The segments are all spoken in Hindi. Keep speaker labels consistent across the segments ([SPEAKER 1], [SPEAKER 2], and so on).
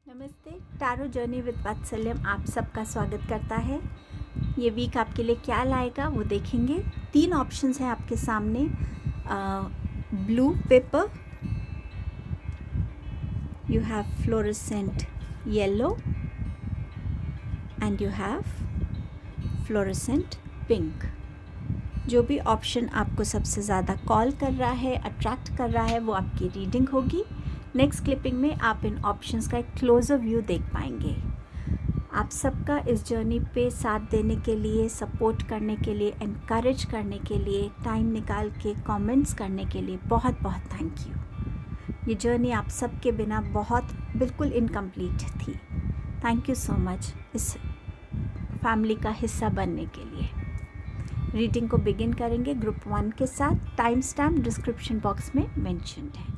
[SPEAKER 1] नमस्ते। टैरो जर्नी विद वात्सल्यम आप सबका स्वागत करता है। ये वीक आपके लिए क्या लाएगा वो देखेंगे। 3 ऑप्शंस हैं आपके सामने। Blue paper, you have fluorescent yellow and you have fluorescent pink. जो भी ऑप्शन आपको सबसे ज़्यादा कॉल कर रहा है, अट्रैक्ट कर रहा है, वो आपकी रीडिंग होगी। नेक्स्ट क्लिपिंग में आप इन ऑप्शंस का एक क्लोजर व्यू देख पाएंगे। आप सबका इस जर्नी पे साथ देने के लिए, सपोर्ट करने के लिए, एनकरेज करने के लिए, टाइम निकाल के कमेंट्स करने के लिए बहुत बहुत थैंक यू। ये जर्नी आप सबके बिना बहुत बिल्कुल इनकम्प्लीट थी। थैंक यू सो मच इस फैमिली का हिस्सा बनने के लिए। रीडिंग को बिगिन करेंगे ग्रुप 1 के साथ। टाइम स्टैम्प डिस्क्रिप्शन बॉक्स में मेंशन्ड है।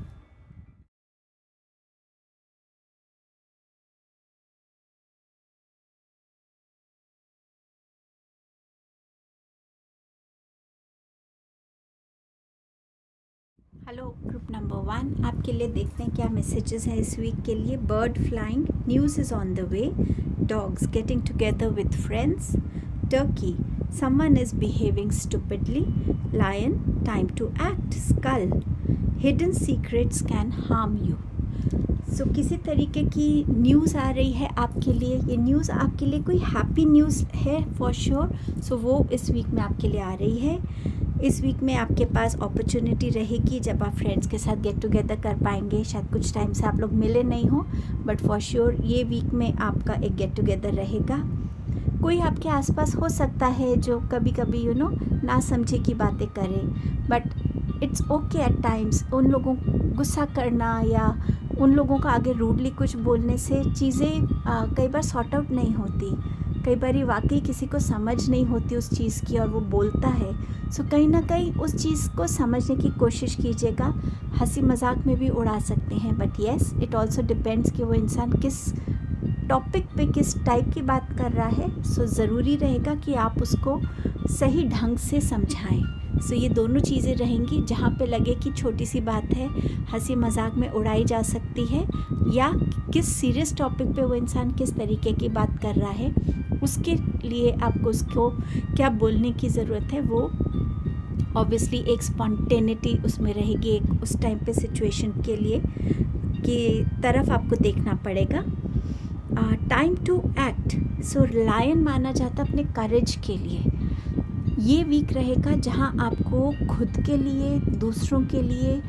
[SPEAKER 1] हेलो ग्रुप नंबर 1, आपके लिए देखते हैं क्या मैसेजेस हैं इस वीक के लिए। Bird flying, news is on the way, dogs getting together with friends, turkey someone is behaving stupidly, lion time to act, skull hidden secrets can harm you. So किसी तरीके की न्यूज़ आ रही है आपके लिए। ये न्यूज़ आपके लिए कोई हैप्पी न्यूज़ है फॉर श्योर। सो वो इस वीक में आपके लिए आ रही है। इस वीक में आपके पास अपॉर्चुनिटी रहेगी जब आप फ्रेंड्स के साथ गेट टुगेदर कर पाएंगे। शायद कुछ टाइम से आप लोग मिले नहीं हो, बट फॉर श्योर ये वीक में आपका एक गेट टुगेदर रहेगा। कोई आपके आसपास हो सकता है जो कभी कभी ना समझे की बातें करे, but it's okay at times. उन लोगों गुस्सा करना या उन लोगों का आगे रूडली कुछ बोलने से चीज़ें कई बार सॉर्ट आउट नहीं होती। कई बार वाकई किसी को समझ नहीं होती उस चीज़ की और वो बोलता है। सो कहीं ना कहीं उस चीज़ को समझने की कोशिश कीजिएगा। हंसी मजाक में भी उड़ा सकते हैं, but yes it also depends कि वो इंसान किस टॉपिक पे, किस टाइप की बात कर रहा है। सो ज़रूरी रहेगा कि आप उसको सही ढंग से समझाएं। सो ये दोनों चीज़ें रहेंगी। जहाँ पे लगे कि छोटी सी बात है, हंसी मजाक में उड़ाई जा सकती है, या किस सीरियस टॉपिक पे वो इंसान किस तरीके की बात कर रहा है, उसके लिए आपको उसको क्या बोलने की ज़रूरत है, वो ऑब्वियसली एक स्पॉन्टेनिटी उसमें रहेगी। एक उस टाइम पे सिचुएशन के लिए की तरफ आपको देखना पड़ेगा। Time to act, so lion माना जाता अपने करेज के लिए। ये वीक रहेगा जहाँ आपको खुद के लिए, दूसरों के लिए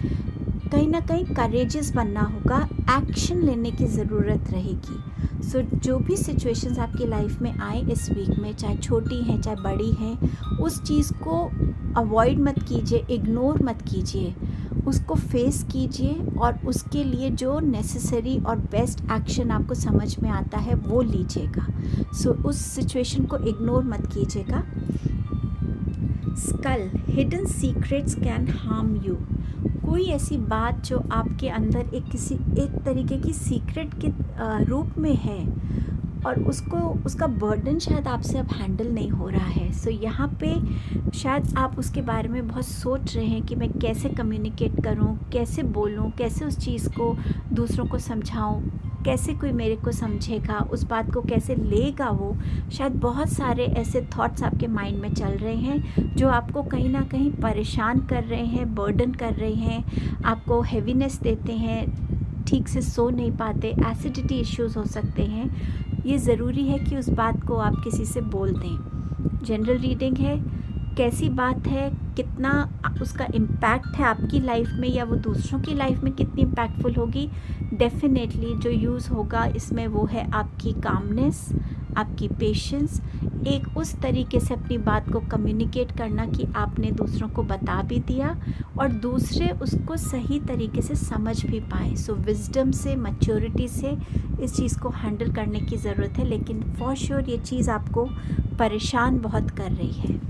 [SPEAKER 1] कहीं ना कहीं करेजियस बनना होगा, एक्शन लेने की ज़रूरत रहेगी। सो जो भी सिचुएशंस आपकी लाइफ में आए इस वीक में, चाहे छोटी हैं चाहे बड़ी हैं, उस चीज़ को अवॉइड मत कीजिए, इग्नोर मत कीजिए, उसको फेस कीजिए और उसके लिए जो नेसेसरी और बेस्ट एक्शन आपको समझ में आता है वो लीजिएगा। सो उस सिचुएशन को इग्नोर मत कीजिएगा। Skull, hidden secrets can harm you. कोई ऐसी बात जो आपके अंदर एक तरीके की सीक्रेट के रूप में है और उसका बर्डन शायद आपसे अब हैंडल नहीं हो रहा है। सो यहाँ पे शायद आप उसके बारे में बहुत सोच रहे हैं कि मैं कैसे कम्युनिकेट करूँ, कैसे बोलूँ, कैसे उस चीज़ को दूसरों को समझाऊँ, कैसे कोई मेरे को समझेगा, उस बात को कैसे लेगा वो। शायद बहुत सारे ऐसे थॉट्स आपके माइंड में चल रहे हैं जो आपको कहीं ना कहीं परेशान कर रहे हैं, बर्डन कर रहे हैं, आपको हैवीनेस देते हैं, ठीक से सो नहीं पाते, एसिडिटी इश्यूज़ हो सकते हैं। ये ज़रूरी है कि उस बात को आप किसी से बोल दें। जनरल रीडिंग है, कैसी बात है, कितना उसका इम्पैक्ट है आपकी लाइफ में या वो दूसरों की लाइफ में कितनी इम्पैक्टफुल होगी। डेफिनेटली जो यूज़ होगा इसमें वो है आपकी कामनेस, आपकी पेशेंस, एक उस तरीके से अपनी बात को कम्युनिकेट करना कि आपने दूसरों को बता भी दिया और दूसरे उसको सही तरीके से समझ भी पाए। सो विजडम से, मैच्योरिटी से इस चीज़ को हैंडल करने की ज़रूरत है। लेकिन फॉर श्योर ये चीज़ आपको परेशान बहुत कर रही है।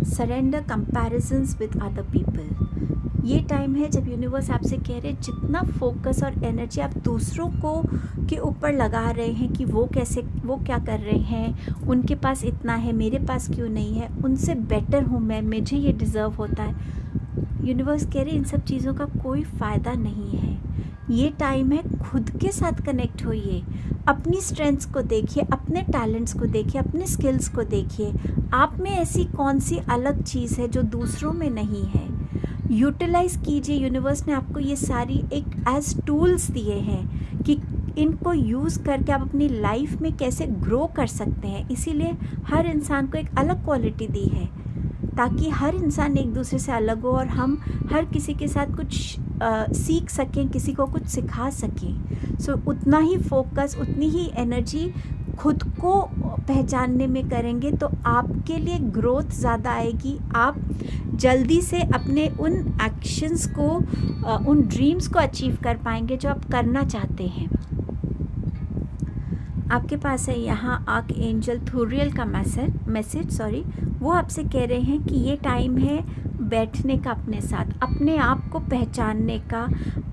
[SPEAKER 1] Surrender comparisons with other people. ये टाइम है जब यूनिवर्स आपसे कह रहे हैं जितना फोकस और एनर्जी आप दूसरों को के ऊपर लगा रहे हैं कि वो क्या कर रहे हैं, उनके पास इतना है मेरे पास क्यों नहीं है, उनसे बेटर हूँ मैं, मुझे ये डिज़र्व होता है। यूनिवर्स कह रहे हैं इन सब चीज़ों का कोई फ़ायदा नहीं है। ये टाइम है खुद के साथ कनेक्ट होइए, अपनी स्ट्रेंथ्स को देखिए, अपने टैलेंट्स को देखिए, अपने स्किल्स को देखिए, आप में ऐसी कौन सी अलग चीज़ है जो दूसरों में नहीं है। यूटिलाइज़ कीजिए, यूनिवर्स ने आपको ये सारी एक एज टूल्स दिए हैं कि इनको यूज़ करके आप अपनी लाइफ में कैसे ग्रो कर सकते हैं। इसीलिए हर इंसान को एक अलग क्वालिटी दी है ताकि हर इंसान एक दूसरे से अलग हो और हम हर किसी के साथ कुछ सीख सकें, किसी को कुछ सिखा सकें। सो उतना ही फोकस, उतनी ही एनर्जी खुद को पहचानने में करेंगे तो आपके लिए ग्रोथ ज़्यादा आएगी। आप जल्दी से अपने उन एक्शंस को, उन ड्रीम्स को अचीव कर पाएंगे जो आप करना चाहते हैं। आपके पास है यहाँ आर्क एंजल थूरियल का मैसेज वो आपसे कह रहे हैं कि ये टाइम है बैठने का अपने साथ, अपने आप को पहचानने का,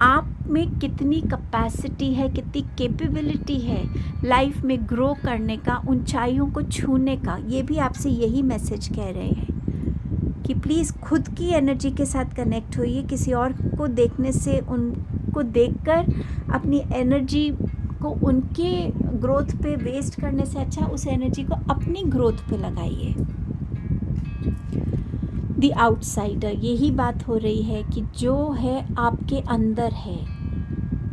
[SPEAKER 1] आप में कितनी कैपेसिटी है, कितनी कैपेबिलिटी है लाइफ में ग्रो करने का, ऊंचाइयों को छूने का। ये भी आपसे यही मैसेज कह रहे हैं कि प्लीज़ खुद की एनर्जी के साथ कनेक्ट होइए। किसी और को देखने से, उनको देखकर अपनी एनर्जी को उनके ग्रोथ पे वेस्ट करने से अच्छा उस एनर्जी को अपनी ग्रोथ पे लगाइए। द आउटसाइडर, यही बात हो रही है कि जो है आपके अंदर है,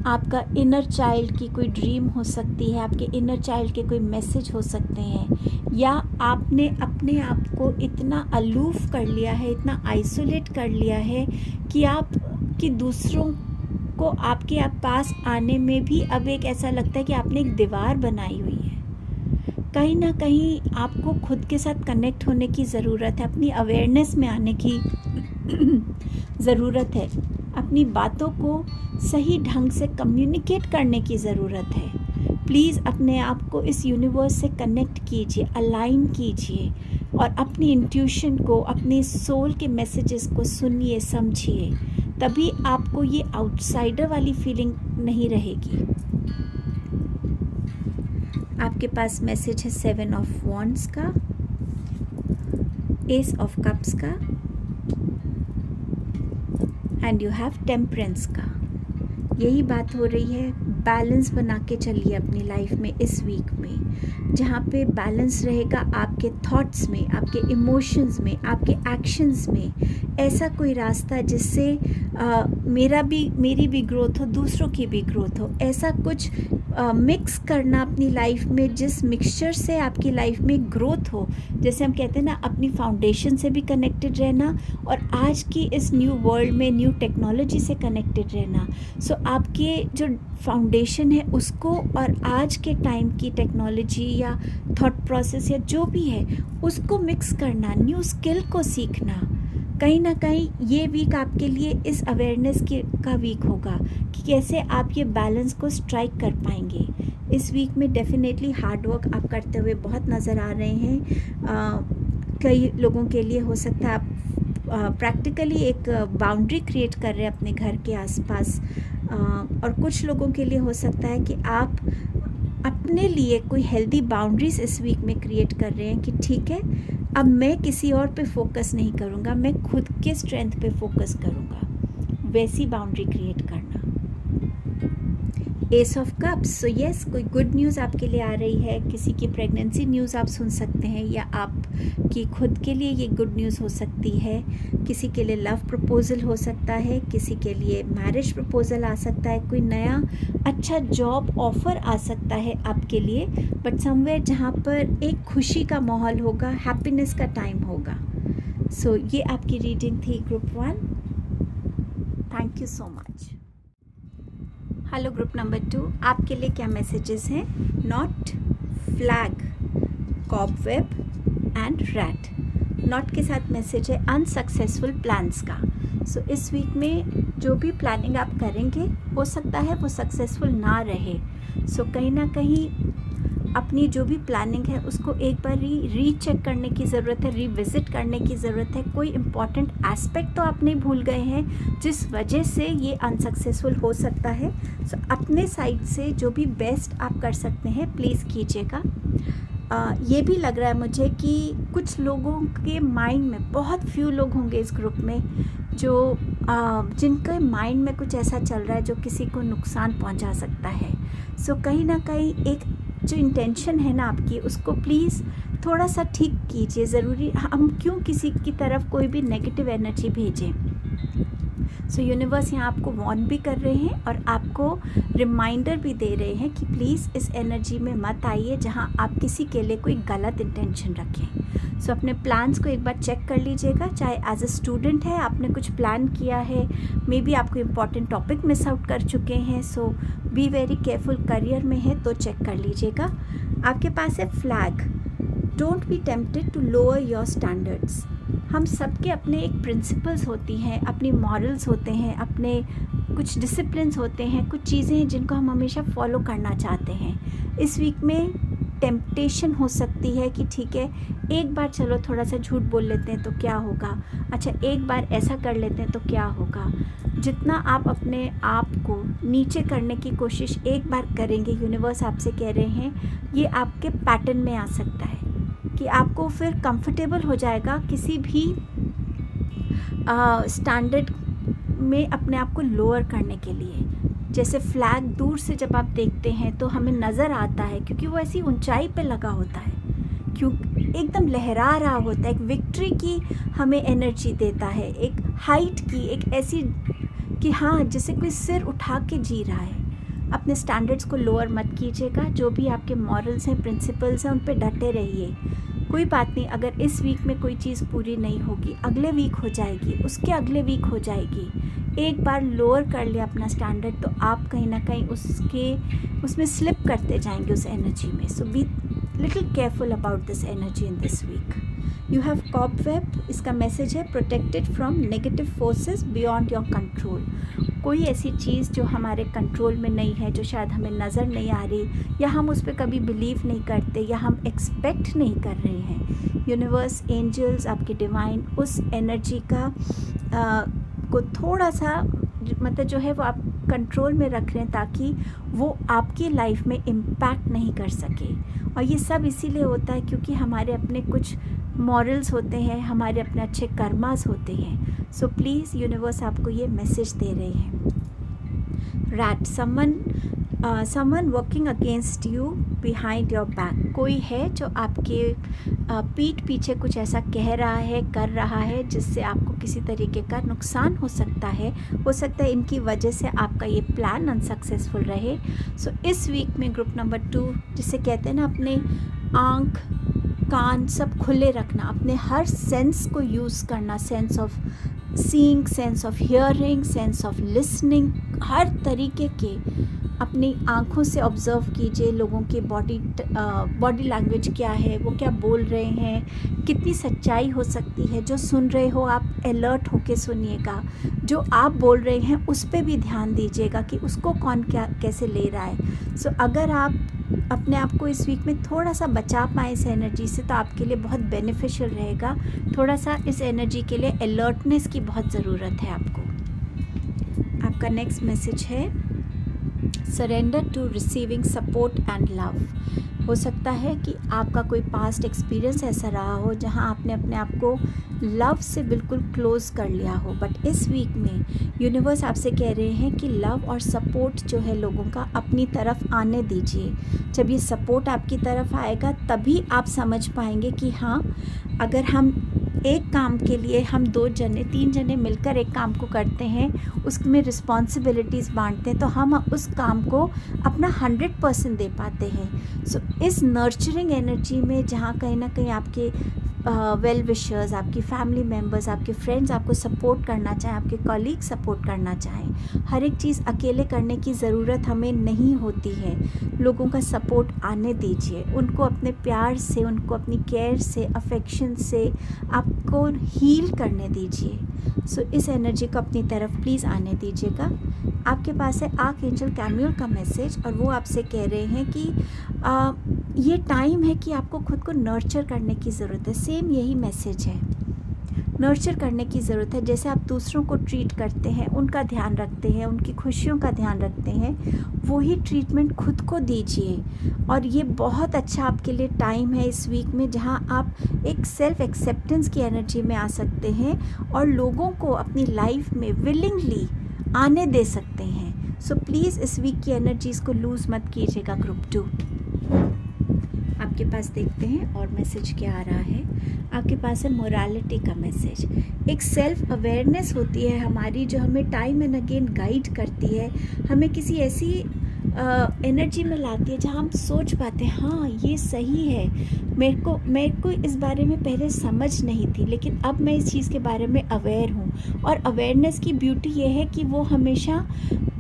[SPEAKER 1] आपका इनर चाइल्ड की कोई ड्रीम हो सकती है, आपके इनर चाइल्ड के कोई मैसेज हो सकते हैं, या आपने अपने आप को इतना अलूफ कर लिया है, इतना आइसोलेट कर लिया है कि आप कि दूसरों को आपके पास आने में भी अब एक ऐसा लगता है कि आपने एक दीवार बनाई हुई है। कहीं ना कहीं आपको खुद के साथ कनेक्ट होने की ज़रूरत है, अपनी अवेयरनेस में आने की ज़रूरत है, अपनी बातों को सही ढंग से कम्युनिकेट करने की ज़रूरत है। प्लीज़ अपने आप को इस यूनिवर्स से कनेक्ट कीजिए, अलाइन कीजिए और अपनी इंट्यूशन को, अपने सोल के मैसेजेस को सुनिए, समझिए, तभी आपको ये आउटसाइडर वाली फीलिंग नहीं रहेगी। आपके पास मैसेज है 7 ऑफ वॉन्ड्स का, एस ऑफ कप्स का एंड यू हैव टेम्परेंस का। यही बात हो रही है, बैलेंस बना के चलिए अपनी लाइफ में इस वीक में, जहाँ पे बैलेंस रहेगा आपके थॉट्स में, आपके इमोशंस में, आपके एक्शंस में। ऐसा कोई रास्ता जिससे मेरी भी ग्रोथ हो, दूसरों की भी ग्रोथ हो, ऐसा कुछ मिक्स करना अपनी लाइफ में, जिस मिक्सचर से आपकी लाइफ में ग्रोथ हो। जैसे हम कहते हैं ना, अपनी फाउंडेशन से भी कनेक्टेड रहना और आज की इस न्यू वर्ल्ड में न्यू टेक्नोलॉजी से कनेक्टेड रहना। सो आपके जो फाउंडेशन है उसको और आज के टाइम की टेक्नोलॉजी या थॉट प्रोसेस या जो भी है उसको मिक्स करना, न्यू स्किल को सीखना। कहीं ना कहीं ये वीक आपके लिए इस अवेयरनेस का वीक होगा कि कैसे आप ये बैलेंस को स्ट्राइक कर पाएंगे। इस वीक में डेफिनेटली हार्ड वर्क आप करते हुए बहुत नज़र आ रहे हैं। कई लोगों के लिए हो सकता है आप प्रैक्टिकली एक बाउंड्री क्रिएट कर रहे हैं अपने घर के आसपास, और कुछ लोगों के लिए हो सकता है कि आप अपने लिए कोई हेल्दी बाउंड्रीज इस वीक में क्रिएट कर रहे हैं कि ठीक है, अब मैं किसी और पे फोकस नहीं करूँगा, मैं खुद के स्ट्रेंथ पे फोकस करूँगा। वैसी बाउंड्री क्रिएट करना। S of cups, so yes, कोई गुड न्यूज़ आपके लिए आ रही है। किसी की प्रेगनेंसी न्यूज़ आप सुन सकते हैं, या आपकी खुद के लिए ये गुड न्यूज़ हो सकती है। किसी के लिए लव प्रपोजल हो सकता है, किसी के लिए मैरिज प्रपोजल आ सकता है, कोई नया अच्छा जॉब ऑफर आ सकता है आपके लिए, बट समवेयर जहाँ पर एक खुशी का माहौल होगा, हैप्पीनेस का टाइम होगा। सो ये आपकी रीडिंग थी group 1। Thank you so much. Hello group number 2, आपके लिए क्या मैसेजेस हैं? Not, flag, cobweb and rat. Not के साथ मैसेज है अनसक्सेसफुल प्लान्स का। सो इस वीक में जो भी प्लानिंग आप करेंगे हो सकता है वो सक्सेसफुल ना रहे। सो कहीं ना कहीं अपनी जो भी प्लानिंग है उसको एक बार रीचेक करने की ज़रूरत है, रिविज़िट करने की ज़रूरत है। कोई इम्पॉर्टेंट एस्पेक्ट तो आप नहीं भूल गए हैं जिस वजह से ये अनसक्सेसफुल हो सकता है। सो अपने साइड से जो भी बेस्ट आप कर सकते हैं प्लीज़ कीजिएगा। ये भी लग रहा है मुझे कि कुछ लोगों के माइंड में, बहुत फ्यू लोग होंगे इस ग्रुप में जो जिनके माइंड में कुछ ऐसा चल रहा है जो किसी को नुकसान पहुंचा सकता है। सो कहीं ना कहीं एक जो इंटेंशन है ना आपकी, उसको प्लीज़ थोड़ा सा ठीक कीजिए। ज़रूरी हम क्यों किसी की तरफ कोई भी नेगेटिव एनर्जी भेजें। सो यूनिवर्स यहाँ आपको वार्न भी कर रहे हैं और आपको रिमाइंडर भी दे रहे हैं कि प्लीज़ इस एनर्जी में मत आइए जहाँ आप किसी के लिए कोई गलत इंटेंशन रखें। सो अपने प्लान्स को एक बार चेक कर लीजिएगा। चाहे एज अ स्टूडेंट है, आपने कुछ प्लान किया है, मे बी आपको इम्पॉर्टेंट टॉपिक मिस आउट कर चुके हैं, so be very careful. Career में है तो चेक कर लीजिएगा। आपके पास है flag. Don't be tempted to lower your standards. हम सबके अपने एक प्रिंसिपल्स होती हैं, अपनी मॉरल्स होते हैं, अपने कुछ डिसिप्लिन्स होते हैं, कुछ चीज़ें हैं जिनको हम हमेशा फॉलो करना चाहते हैं। इस वीक में टेम्पटेशन हो सकती है कि ठीक है, एक बार चलो थोड़ा सा झूठ बोल लेते हैं तो क्या होगा, अच्छा एक बार ऐसा कर लेते हैं तो क्या होगा। जितना आप अपने आप को नीचे करने की कोशिश एक बार करेंगे, यूनिवर्स आपसे कह रहे हैं ये आपके पैटर्न में आ सकता है कि आपको फिर कंफर्टेबल हो जाएगा किसी भी स्टैंडर्ड में अपने आप को लोअर करने के लिए। जैसे फ्लैग दूर से जब आप देखते हैं तो हमें नज़र आता है, क्योंकि वो ऐसी ऊंचाई पे लगा होता है, क्यों एकदम लहरा रहा होता है, एक विक्ट्री की हमें एनर्जी देता है, एक हाइट की, एक ऐसी कि हाँ जैसे कोई सिर उठा के जी रहा है। अपने स्टैंडर्ड्स को लोअर मत कीजिएगा। जो भी आपके मॉरल्स हैं, प्रिंसिपल्स हैं, उन पे डटे रहिए। कोई बात नहीं, अगर इस वीक में कोई चीज़ पूरी नहीं होगी, अगले वीक हो जाएगी, उसके अगले वीक हो जाएगी। एक बार लोअर कर लिया अपना स्टैंडर्ड तो आप कहीं ना कहीं उसमें स्लिप करते जाएंगे उस एनर्जी में। So be little careful about this energy in this week. You have cobweb. इसका मैसेज है protected from negative forces beyond your control. कोई ऐसी चीज़ जो हमारे कंट्रोल में नहीं है, जो शायद हमें नज़र नहीं आ रही, या हम उस पर कभी बिलीव नहीं करते, या हम एक्सपेक्ट नहीं कर रहे हैं, यूनिवर्स, एंजल्स, आपकी डिवाइन उस एनर्जी का को थोड़ा सा मतलब जो है वो आप कंट्रोल में रख रहे हैं ताकि वो आपकी लाइफ में इम्पैक्ट नहीं कर सके। और ये सब इसीलिए होता है क्योंकि हमारे अपने कुछ मॉरल्स होते हैं, हमारे अपने अच्छे कर्मास होते हैं। सो प्लीज़ यूनिवर्स आपको ये मैसेज दे रहे हैं। Rat, someone working against you behind your back. कोई है जो आपके पीठ पीछे कुछ ऐसा कह रहा है, कर रहा है, जिससे आपको किसी तरीके का नुकसान हो सकता है। हो सकता है इनकी वजह से आपका ये प्लान अनसक्सेसफुल रहे। सो इस वीक में ग्रुप नंबर 2, जिसे कहते हैं ना अपने आँख कान सब खुले रखना, अपने हर सेंस को यूज़ करना, sense of seeing, sense of hearing, sense of listening, हर तरीके के अपनी आँखों से ऑब्ज़र्व कीजिए लोगों की बॉडी लैंग्वेज क्या है, वो क्या बोल रहे हैं, कितनी सच्चाई हो सकती है। जो सुन रहे हो आप अलर्ट होके सुनिएगा, जो आप बोल रहे हैं उस पर भी ध्यान दीजिएगा कि उसको कौन क्या कैसे ले रहा है। सो अगर आप अपने आप को इस वीक में थोड़ा सा बचा पाएँ इस एनर्जी से तो आपके लिए बहुत बेनिफिशियल रहेगा। थोड़ा सा इस एनर्जी के लिए अलर्टनेस की बहुत ज़रूरत है आपको। आपका नेक्स्ट मैसेज है surrender to receiving support and love. हो सकता है कि आपका कोई पास्ट एक्सपीरियंस ऐसा रहा हो जहां आपने अपने आप को लव से बिल्कुल क्लोज़ कर लिया हो, बट इस वीक में यूनिवर्स आपसे कह रहे हैं कि लव और सपोर्ट जो है लोगों का अपनी तरफ आने दीजिए। जब ये सपोर्ट आपकी तरफ आएगा तभी आप समझ पाएंगे कि हाँ, अगर हम एक काम के लिए हम 2 जने 3 जने मिलकर एक काम को करते हैं, उसमें रिस्पॉन्सिबिलिटीज़ बांटते हैं, तो हम उस काम को अपना 100% दे पाते हैं। सो इस नर्चरिंग एनर्जी में जहाँ कहीं ना कहीं आपके वेल विशर्स, आपकी फैमिली मेम्बर्स, आपके फ्रेंड्स आपको सपोर्ट करना चाहें, आपके कॉलीग सपोर्ट करना चाहें, हर एक चीज़ अकेले करने की ज़रूरत हमें नहीं होती है। लोगों का सपोर्ट आने दीजिए, उनको अपने प्यार से, उनको अपनी केयर से, अफेक्शन से आपको हील करने दीजिए। सो इस एनर्जी को अपनी तरफ प्लीज़ आने दीजिएगा। आपके पास है आर्क एंजल कैमियल का मैसेज और वो आपसे कह रहे हैं कि ये टाइम है कि आपको खुद को नर्चर करने की ज़रूरत है। सेम यही मैसेज है। नर्चर करने की ज़रूरत है। जैसे आप दूसरों को ट्रीट करते हैं, उनका ध्यान रखते हैं, उनकी खुशियों का ध्यान रखते हैं, वही ट्रीटमेंट खुद को दीजिए। और ये बहुत अच्छा आपके लिए टाइम है इस वीक में, जहाँ आप एक सेल्फ एक्सेप्टेंस की एनर्जी में आ सकते हैं और लोगों को अपनी लाइफ में विलिंगली आने दे सकते हैं। सो प्लीज़ इस वीक की एनर्जीज़ को लूज़ मत कीजिएगा ग्रुप 2। आपके पास देखते हैं और मैसेज क्या आ रहा है। आपके पास है मोरालिटी का मैसेज। एक सेल्फ अवेयरनेस होती है हमारी, जो हमें टाइम एंड अगेन गाइड करती है, हमें किसी ऐसी एनर्जी में लाती है जहाँ हम सोच पाते हैं हाँ ये सही है। मेरे को इस बारे में पहले समझ नहीं थी, लेकिन अब मैं इस चीज़ के बारे में अवेयर हूँ। और अवेयरनेस की ब्यूटी ये है कि वो हमेशा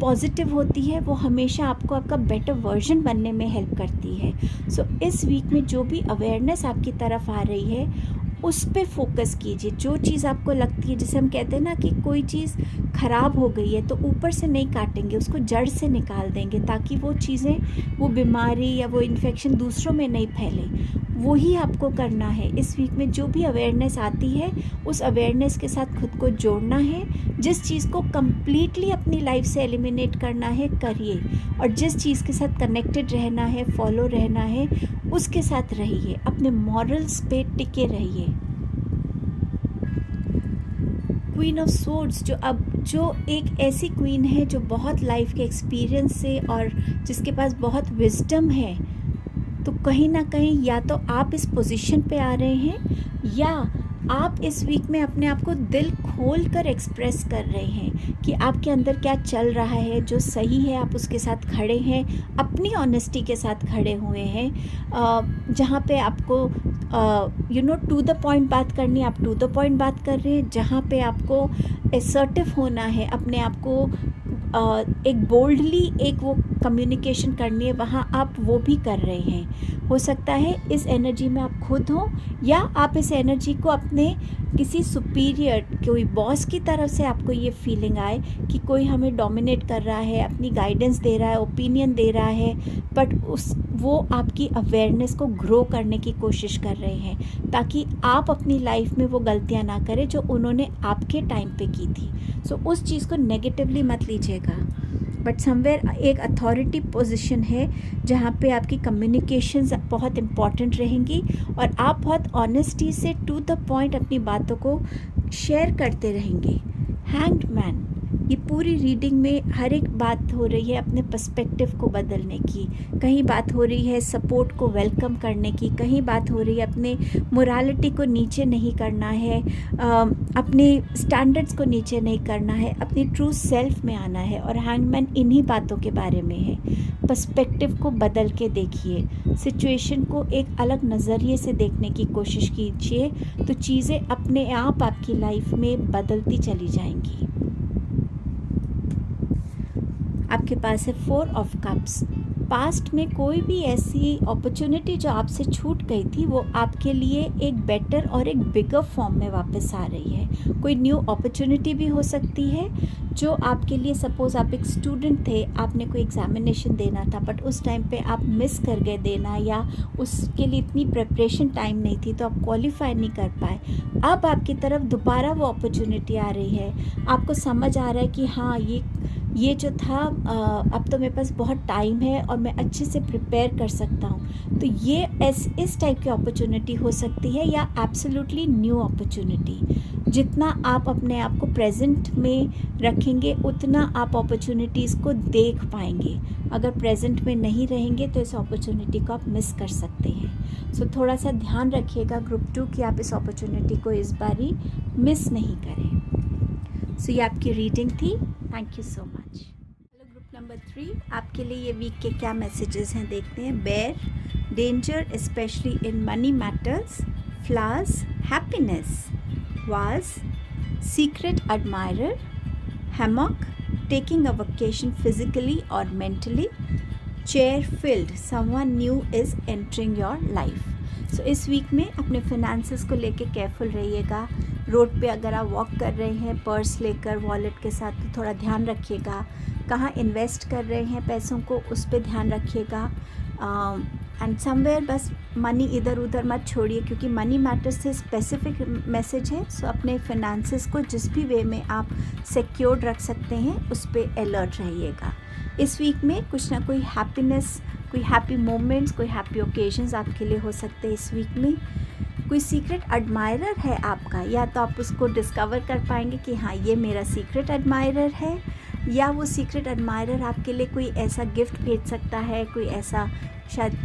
[SPEAKER 1] पॉजिटिव होती है, वो हमेशा आपको आपका बेटर वर्जन बनने में हेल्प करती है। सो इस वीक में जो भी अवेयरनेस आपकी तरफ आ रही है उस पे फोकस कीजिए। जो चीज़ आपको लगती है, जैसे हम कहते हैं ना कि कोई चीज़ ख़राब हो गई है तो ऊपर से नहीं काटेंगे, उसको जड़ से निकाल देंगे ताकि वो चीज़ें, वो बीमारी या वो इन्फेक्शन दूसरों में नहीं फैले। वही आपको करना है। इस वीक में जो भी अवेयरनेस आती है उस अवेयरनेस के साथ खुद को जोड़ना है। जिस चीज़ को कम्प्लीटली अपनी लाइफ से एलिमिनेट करना है करिए, और जिस चीज़ के साथ कनेक्टेड रहना है, फॉलो रहना है, उसके साथ रहिए। अपने मॉरल्स पे टिके रहिए। क्वीन ऑफ सोर्ड्स जो एक ऐसी क्वीन है जो बहुत लाइफ के एक्सपीरियंस से और जिसके पास बहुत विजडम है, तो कहीं ना कहीं या तो आप इस पोजीशन पे आ रहे हैं या आप इस वीक में अपने आप को दिल खोल कर एक्सप्रेस कर रहे हैं कि आपके अंदर क्या चल रहा है, जो सही है आप उसके साथ खड़े हैं, अपनी ऑनेस्टी के साथ खड़े हुए हैं। जहाँ पे आपको टू द पॉइंट बात करनी है, आप टू द पॉइंट बात कर रहे हैं। जहाँ पे आपको असर्टिव होना है, अपने आप को एक बोल्डली एक वो कम्युनिकेशन करनी है, वहाँ आप वो भी कर रहे हैं। हो सकता है इस एनर्जी में आप खुद हो, या आप इस एनर्जी को अपने किसी सुपीरियर, कोई बॉस की तरफ से आपको ये फीलिंग आए कि कोई हमें डोमिनेट कर रहा है, अपनी गाइडेंस दे रहा है, ओपिनियन दे रहा है, बट वो आपकी अवेयरनेस को ग्रो करने की कोशिश कर रहे हैं ताकि आप अपनी लाइफ में वो गलतियां ना करें जो उन्होंने आपके टाइम पे की थी। सो उस चीज़ को नेगेटिवली मत लीजिएगा, बट समवेयर एक अथॉरिटी पोजीशन है जहाँ पे आपकी कम्युनिकेशंस बहुत इम्पॉर्टेंट रहेंगी और आप बहुत ऑनेस्टी से टू द पॉइंट अपनी बातों को शेयर करते रहेंगे। हैंग्ड मैन, ये पूरी रीडिंग में हर एक बात हो रही है अपने पर्सपेक्टिव को बदलने की। कहीं बात हो रही है सपोर्ट को वेलकम करने की, कहीं बात हो रही है अपने मोरालिटी को नीचे नहीं करना है, अपने स्टैंडर्ड्स को नीचे नहीं करना है, अपनी ट्रू सेल्फ में आना है। और हैंगमैन इन्हीं बातों के बारे में है। पर्सपेक्टिव को बदल के देखिए, सिचुएशन को एक अलग नज़रिए से देखने की कोशिश कीजिए, तो चीज़ें अपने आप आपकी लाइफ में बदलती चली जाएंगी। आपके पास है 4 ऑफ कप्स। पास्ट में कोई भी ऐसी अपॉर्चुनिटी जो आपसे छूट गई थी वो आपके लिए एक बेटर और एक बिगर फॉर्म में वापस आ रही है। कोई न्यू अपॉर्चुनिटी भी हो सकती है जो आपके लिए, सपोज़ आप एक स्टूडेंट थे, आपने कोई एग्जामिनेशन देना था बट उस टाइम पे आप मिस कर गए देना, या उसके लिए इतनी प्रिपरेशन टाइम नहीं थी तो आप क्वालिफाई नहीं कर पाए। अब आपकी तरफ दोबारा वो अपॉर्चुनिटी आ रही है, आपको समझ आ रहा है कि हाँ ये जो था अब तो मेरे पास बहुत टाइम है और मैं अच्छे से प्रिपेयर कर सकता हूँ। तो ये इस टाइप की अपॉर्चुनिटी हो सकती है, या एब्सोल्युटली न्यू अपॉर्चुनिटी। जितना आप अपने आप को प्रेजेंट में रखेंगे उतना आप अपॉर्चुनिटीज़ को देख पाएंगे। अगर प्रेजेंट में नहीं रहेंगे तो इस अपॉर्चुनिटी को आप मिस कर सकते हैं। सो थोड़ा सा ध्यान रखिएगा ग्रुप 2 कि आप इस अपॉर्चुनिटी को इस बारी मिस नहीं करें। सो ये आपकी रीडिंग थी। Thank you so much. Hello group number 3, आपके लिए ये वीक के क्या मैसेजेस हैं देखते हैं। Bear, danger specially in money matters, flowers, happiness, vase, secret admirer, hammock, taking a vacation physically और mentally, chair filled, someone new is entering your life. So इस वीक में अपने फिनेंसेस को लेके केयरफुल रहिएगा। रोड पे अगर आप वॉक कर रहे हैं पर्स लेकर, वॉलेट के साथ, तो थोड़ा ध्यान रखिएगा। कहाँ इन्वेस्ट कर रहे हैं पैसों को, उस पर ध्यान रखिएगा। एंड समवेयर बस मनी इधर उधर मत छोड़िए, क्योंकि मनी मैटर्स से स्पेसिफिक मैसेज है। सो अपने फिनेंसेस को जिस भी वे में आप सिक्योर्ड रख सकते हैं उस पर अलर्ट रहिएगा। इस वीक में कुछ ना कोई हैप्पीनेस, कोई हैप्पी मोमेंट्स, कोई हैप्पी ओकेजन्स आपके लिए हो सकते हैं इस वीक में। कोई सीक्रेट एडमायरर है आपका, या तो आप उसको डिस्कवर कर पाएंगे कि हाँ ये मेरा सीक्रेट एडमायरर है, या वो सीक्रेट एडमायरर आपके लिए कोई ऐसा गिफ्ट भेज सकता है, कोई ऐसा शायद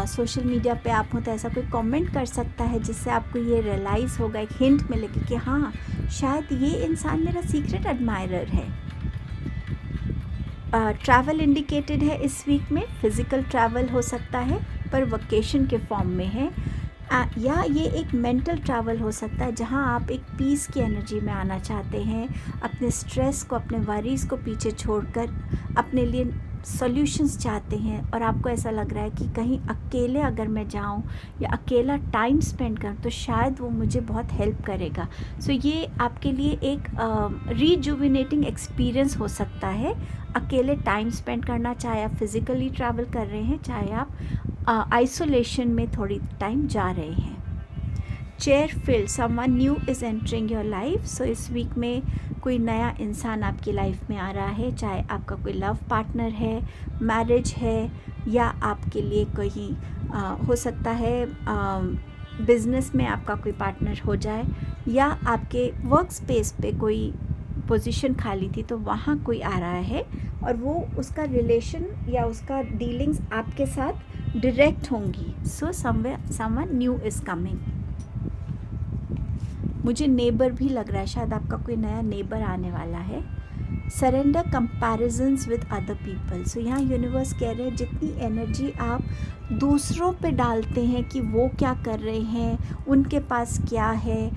[SPEAKER 1] सोशल मीडिया पे आप हो तो ऐसा कोई कमेंट कर सकता है जिससे आपको ये रियलाइज़ होगा, एक हिंट मिलेगी कि हाँ शायद ये इंसान मेरा सीक्रेट एडमायरर है। ट्रैवल इंडिकेटेड है इस वीक में। फिज़िकल ट्रैवल हो सकता है पर वकेशन के फॉर्म में है, या ये एक मेंटल ट्रैवल हो सकता है जहाँ आप एक पीस की एनर्जी में आना चाहते हैं, अपने स्ट्रेस को, अपने वरीज़ को पीछे छोड़कर अपने लिए सॉल्यूशंस चाहते हैं, और आपको ऐसा लग रहा है कि कहीं अकेले अगर मैं जाऊं या अकेला टाइम स्पेंड करूं तो शायद वो मुझे बहुत हेल्प करेगा। सो ये आपके लिए एक रीजुविनेटिंग एक्सपीरियंस हो सकता है, अकेले टाइम स्पेंड करना, चाहे आप फिज़िकली ट्रैवल कर रहे हैं, चाहे आप आइसोलेशन में थोड़ी टाइम जा रहे हैं। Chair filled, someone new is entering your life. So इस वीक में कोई नया इंसान आपकी लाइफ में आ रहा है, चाहे आपका कोई लव पार्टनर है, मैरिज है, या आपके लिए कोई हो सकता है बिज़नेस में आपका कोई पार्टनर हो जाए, या आपके वर्क स्पेस पे कोई पोजीशन खाली थी तो वहाँ कोई आ रहा है, और वो उसका रिलेशन या उसका डीलिंग्स आपके साथ डायरेक्ट होंगी। So someone new is coming. मुझे नेबर भी लग रहा है, शायद आपका कोई नया नेबर आने वाला है। Surrender comparisons with other people. So यहाँ यूनिवर्स कह रहे हैं जितनी एनर्जी आप दूसरों पे डालते हैं कि वो क्या कर रहे हैं, उनके पास क्या है,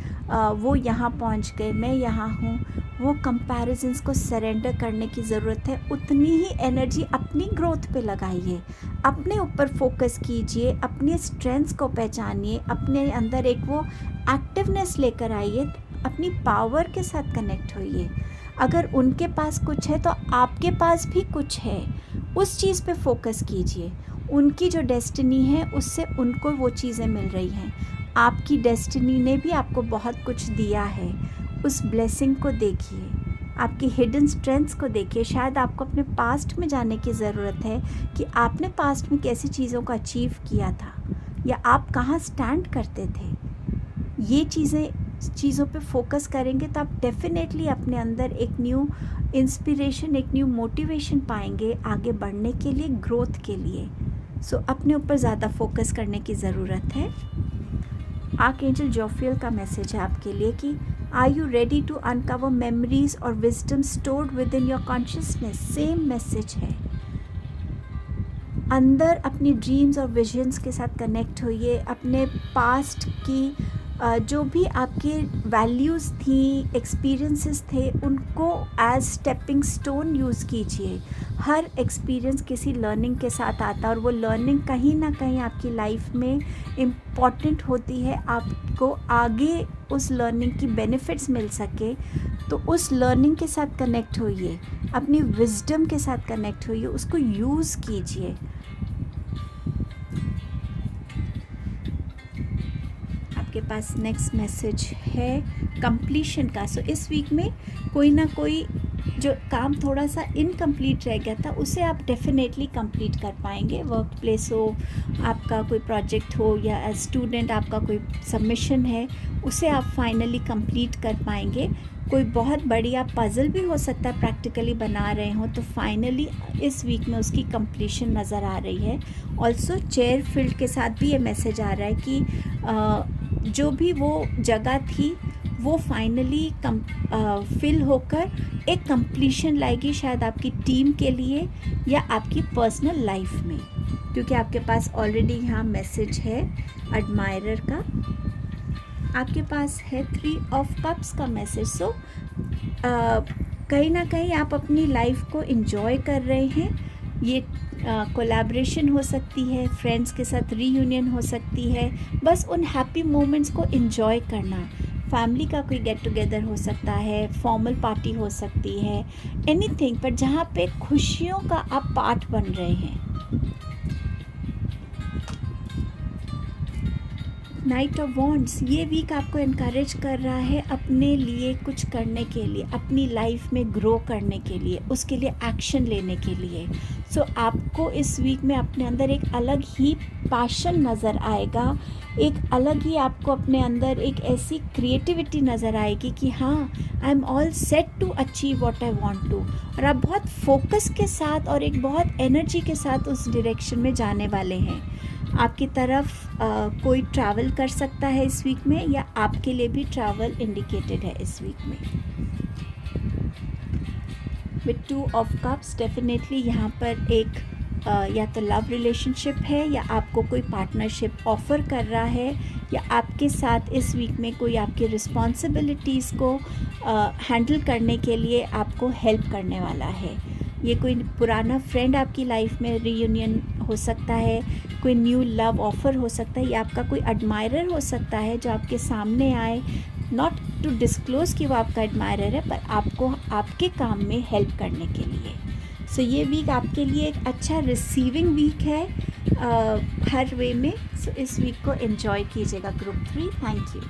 [SPEAKER 1] वो यहाँ पहुँच गए, मैं यहाँ हूँ, वो कंपैरिजन्स को सरेंडर करने की ज़रूरत है। उतनी ही एनर्जी अपनी ग्रोथ पे लगाइए, अपने ऊपर फोकस कीजिए, अपने स्ट्रेंथ्स को पहचानिए, अपने अंदर एक वो एक्टिवनेस लेकर आइए, अपनी पावर के साथ कनेक्ट होइए। अगर उनके पास कुछ है तो आपके पास भी कुछ है, उस चीज़ पे फोकस कीजिए। उनकी जो डेस्टिनी है उससे उनको वो चीज़ें मिल रही हैं, आपकी डेस्टिनी ने भी आपको बहुत कुछ दिया है। उस ब्लेसिंग को देखिए, आपकी हिडन स्ट्रेंथ्स को देखिए। शायद आपको अपने पास्ट में जाने की ज़रूरत है कि आपने पास्ट में कैसी चीज़ों को अचीव किया था, या आप कहाँ स्टैंड करते थे। ये चीज़ों पे फोकस करेंगे तो आप डेफिनेटली अपने अंदर एक न्यू इंस्पिरेशन, एक न्यू मोटिवेशन पाएंगे आगे बढ़ने के लिए, ग्रोथ के लिए। सो अपने ऊपर ज़्यादा फोकस करने की ज़रूरत है। आर्कएंजल जोफियल का मैसेज है आपके लिए कि are you ready to uncover memories और wisdom stored within your consciousness. Same message है। अंदर अपनी ड्रीम्स और विजन्स के साथ कनेक्ट होइए, अपने पास्ट की जो भी आपके वैल्यूज़ थी, एक्सपीरियंसेस थे, उनको एज स्टेपिंग स्टोन यूज़ कीजिए। हर एक्सपीरियंस किसी लर्निंग के साथ आता है, और वो लर्निंग कहीं ना कहीं आपकी लाइफ में इम्पॉर्टेंट होती है। आपको आगे उस लर्निंग की बेनिफिट्स मिल सके तो उस लर्निंग के साथ कनेक्ट होइए, अपनी विजडम के साथ कनेक्ट होइए, उसको यूज़ कीजिए। आपके पास नेक्स्ट मैसेज है कंप्लीशन का। सो इस वीक में कोई ना कोई जो काम थोड़ा सा इनकम्प्लीट रह गया था उसे आप डेफिनेटली कंप्लीट कर पाएंगे। वर्क प्लेस हो, आपका कोई प्रोजेक्ट हो, या एज स्टूडेंट आपका कोई सबमिशन है, उसे आप फाइनली कंप्लीट कर पाएंगे। कोई बहुत बढ़िया पज़ल भी हो सकता है, प्रैक्टिकली बना रहे हो तो फाइनली इस वीक में उसकी कंप्लीशन नज़र आ रही है। ऑल्सो चेयर फील्ड के साथ भी ये मैसेज आ रहा है कि जो भी वो जगह थी वो फाइनली फिल होकर एक कंप्लीशन लाएगी, शायद आपकी टीम के लिए या आपकी पर्सनल लाइफ में, क्योंकि आपके पास ऑलरेडी यहाँ मैसेज है एडमायरर का। आपके पास है 3 ऑफ कप्स का मैसेज। सो कहीं ना कहीं आप अपनी लाइफ को एंजॉय कर रहे हैं। ये कोलैबोरेशन हो सकती है, फ्रेंड्स के साथ रीयूनियन हो सकती है, बस उन हैप्पी मोमेंट्स को एंजॉय करना। फैमिली का कोई गेट टुगेदर हो सकता है, फॉर्मल पार्टी हो सकती है, एनीथिंग, पर जहाँ पे खुशियों का आप पार्ट बन रहे हैं। नाइट ऑफ वॉन्ड्स, ये वीक आपको इनकरेज कर रहा है अपने लिए कुछ करने के लिए, अपनी लाइफ में ग्रो करने के लिए, उसके लिए एक्शन लेने के लिए। सो आपको इस वीक में अपने अंदर एक अलग ही पैशन नज़र आएगा, एक अलग ही आपको अपने अंदर एक ऐसी क्रिएटिविटी नज़र आएगी कि हाँ, I am all set to achieve what I want to. और आप बहुत फोकस के साथ और एक बहुत एनर्जी के साथ उस डायरेक्शन में जाने वाले हैं। आपकी तरफ कोई ट्रैवल कर सकता है इस वीक में, या आपके लिए भी ट्रैवल इंडिकेटेड है इस वीक में। विथ 2 ऑफ कप्स, डेफिनेटली यहाँ पर एक या तो लव रिलेशनशिप है, या आपको कोई पार्टनरशिप ऑफ़र कर रहा है, या आपके साथ इस वीक में कोई आपकी रिस्पॉन्सिबिलिटीज़ को हैंडल करने के लिए आपको हेल्प करने वाला है। ये कोई पुराना फ्रेंड आपकी लाइफ में रीयूनियन हो सकता है, कोई न्यू लव ऑफ़र हो सकता है, या आपका कोई एडमायरर हो सकता है जो आपके सामने आए, नॉट टू डिस्क्लोज़ कि वो आपका एडमायरर है, पर आपको आपके काम में हेल्प करने के लिए। सो ये वीक आपके लिए एक अच्छा रिसीविंग वीक है हर वे में। सो इस वीक को एंजॉय कीजिएगा ग्रुप 3। Thank you.